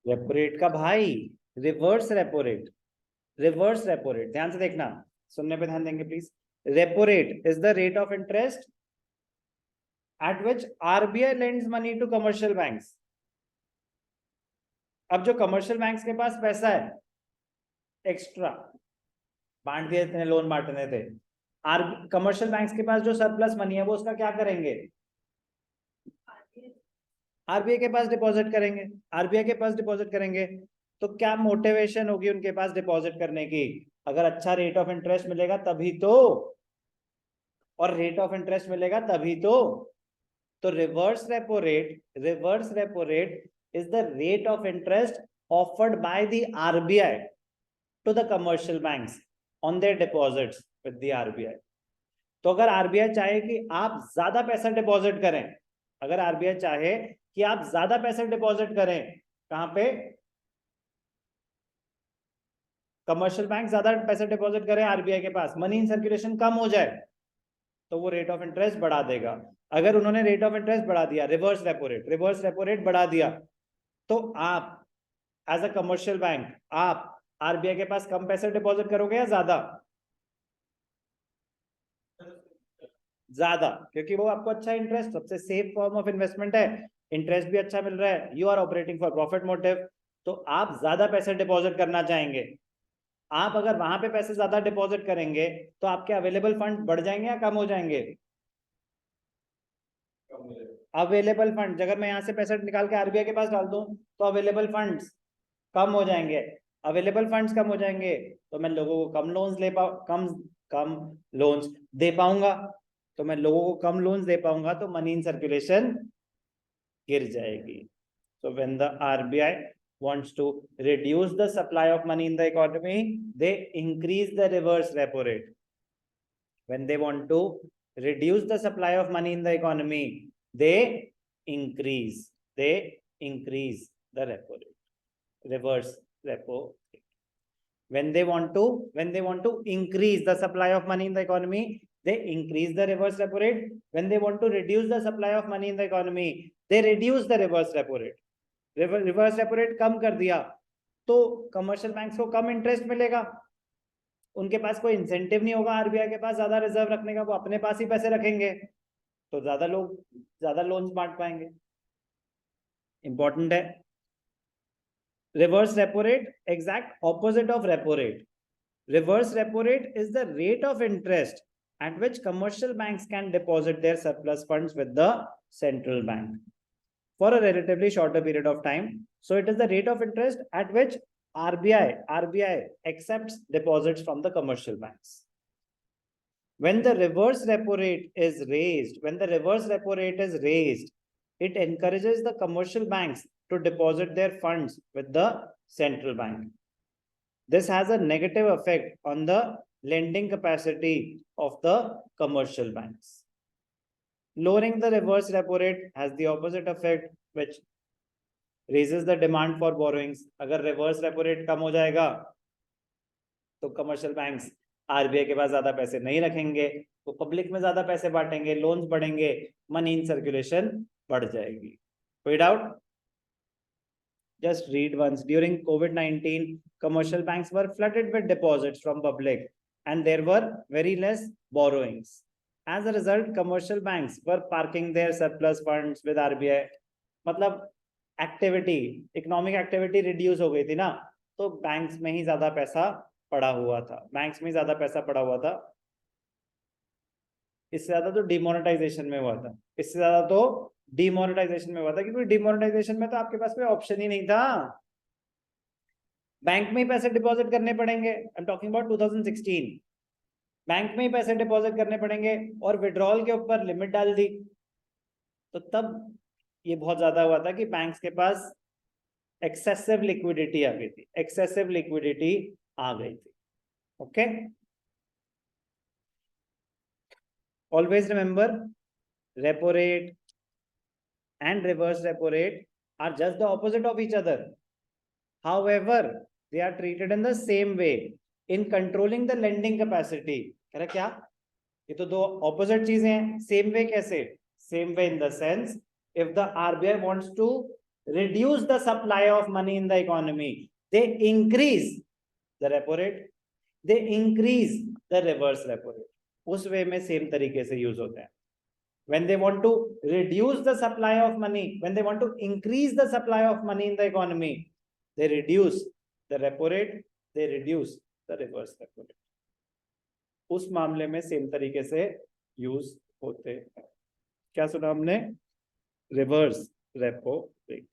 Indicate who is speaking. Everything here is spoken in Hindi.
Speaker 1: रेपो रेट का भाई reverse repo rate, reverse repo rate, ध्यान से देखना, सुनने पे ध्यान देंगे please. Repo rate is the rate of interest at which RBI lends money to commercial banks. अब जो कमर्शियल बैंक्स के पास पैसा है एक्स्ट्रा, बांट दिए थे, लोन बांटने थे, आर कमर्शियल बैंक्स के पास जो सरप्लस मनी है वो उसका क्या करेंगे, आरबीआई के पास डिपॉजिट करेंगे, आरबीआई के पास डिपॉजिट करेंगे। तो क्या मोटिवेशन होगी उनके पास डिपॉजिट करने की, अगर अच्छा रेट ऑफ इंटरेस्ट मिलेगा तभी तो, और रेट ऑफ इंटरेस्ट मिलेगा तभी तो reverse repo rate, reverse repo rate is the rate of interest offered by the RBI to the commercial banks on their deposits with the RBI. तो अगर आरबीआई चाहे कि आप ज्यादा पैसा डिपॉजिट करें, अगर आरबीआई चाहे कि आप ज्यादा पैसा डिपॉजिट करें, कहां पे, कमर्शियल बैंक ज्यादा पैसा डिपॉजिट करें आरबीआई के पास, मनी इन सर्कुलेशन कम हो जाए, तो वो रेट ऑफ इंटरेस्ट बढ़ा देगा। अगर उन्होंने रेट ऑफ इंटरेस्ट बढ़ा दिया, reverse repo rate, reverse repo rate बढ़ा दिया, तो आप एज अ कमर्शियल बैंक आप आरबीआई के पास कम पैसे डिपॉजिट करोगे या ज्यादा, ज्यादा, क्योंकि वो आपको अच्छा इंटरेस्ट, सबसे सेफ फॉर्म ऑफ इन्वेस्टमेंट है, इंटरेस्ट भी अच्छा मिल रहा है, you are operating for profit motive, तो आप ज्यादा पैसे डिपॉजिट करना चाहेंगे। आप अगर वहां पे पैसे ज्यादा डिपॉजिट करेंगे तो आपके अवेलेबल फंड बढ़ जाएंगे या कम हो जाएंगे, अवेलेबल फंड, अगर मैं यहाँ से पैसा निकाल के आरबीआई के पास डाल दूं तो अवेलेबल फंड्स कम हो जाएंगे, अवेलेबल फंड्स कम हो जाएंगे, तो मैं लोगों को कम लोन्स ले पाऊँ, कम कम लोन्स दे पाऊंगा, तो मैं लोगों को कम लोन्स दे पाऊंगा, तो मनी इन सर्कुलेशन गिर जाएगी। So when the RBI wants to reduce the supply of money in the economy, they increase the reverse repo rate. When they want to reduce the supply of money in the economy, they increase the repo rate, reverse repo rate. When they want to increase the supply of money in the economy, they increase the reverse repo rate. When they want to reduce the supply of money in the economy, they reduce the reverse repo rate. Reverse repo rate कम कर दिया तो कमर्शियल बैंक्स को कम इंटरेस्ट मिलेगा, उनके पास कोई इंसेंटिव नहीं होगा आरबीआई के पास ज्यादा रिजर्व रखने का, वो अपने पास ही पैसे रखेंगे, तो ज्यादा लोग ज्यादा लोन्स बांट पाएंगे। इंपॉर्टेंट है। Reverse repo rate exact opposite of repo rate, reverse repo rate is the rate of interest at which commercial banks can deposit their surplus funds with the central bank for a relatively shorter period of time. So it is the rate of interest at which RBI accepts deposits from the commercial banks. When the reverse repo rate is raised, it encourages the commercial banks to deposit their funds with the central bank. This has a negative effect on the lending capacity of the commercial banks. Lowering the reverse repo rate has the opposite effect, which raises the demand for borrowings. अगर reverse repo rate कम हो जाएगा तो commercial banks आरबीआई के पास ज्यादा पैसे नहीं रखेंगे, तो पब्लिक में ज्यादा पैसे बांटेंगे, लोन्स बढ़ेंगे, मनी इन सर्कुलेशन बढ़ जाएगी। कोई doubt? Just read once. During COVID-19, commercial banks were flooded with deposits from public and there were very less borrowings. As a result, commercial banks were parking their surplus funds with RBI. मतलब एक्टिविटी, इकोनॉमिक एक्टिविटी रिड्यूस हो गई थी ना, तो बैंक्स में ही ज्यादा पैसा पड़ा हुआ था, बैंक्स में ज्यादा पैसा पड़ा हुआ था। इससे ज्यादा तो डिमोनेटाइजेशन में हुआ था, इससे ज्यादा तो डिमोनेटाइजेशन में हुआ था, क्योंकि डिमोनेटाइजेशन में तो आपके पास कोई ऑप्शन ही नहीं था, बैंक में ही पैसे डिपॉजिट करने पड़ेंगे। I am talking about 2016, bank में ही पैसे डिपॉजिट करने पड़ेंगे और विड्रॉल के ऊपर लिमिट डाल दी, तो तब ये बहुत ज्यादा हुआ था कि बैंक्स के पास एक्सेसिव लिक्विडिटी आ गई थी, एक्सेसिव लिक्विडिटी आ गई थी। Okay, always remember, repo rate and reverse repo rate are just the opposite of each other. However, they are treated in the same way in controlling the lending capacity. कह रहा क्या? ये तो दो opposite चीजें हैं। Same way कैसे? Same way in the sense, if the RBI wants to reduce the supply of money in the economy, they increase the repo rate, they increase the reverse repo rate. उस वे में सेम तरीके से यूज होते हैं. When they want to reduce the supply of money, when they want to increase the supply of money in the economy, they reduce the repo rate, they reduce the reverse repo rate. उस मामले में सेम तरीके से यूज होते हैं. क्या सुना हमने? Reverse repo rate.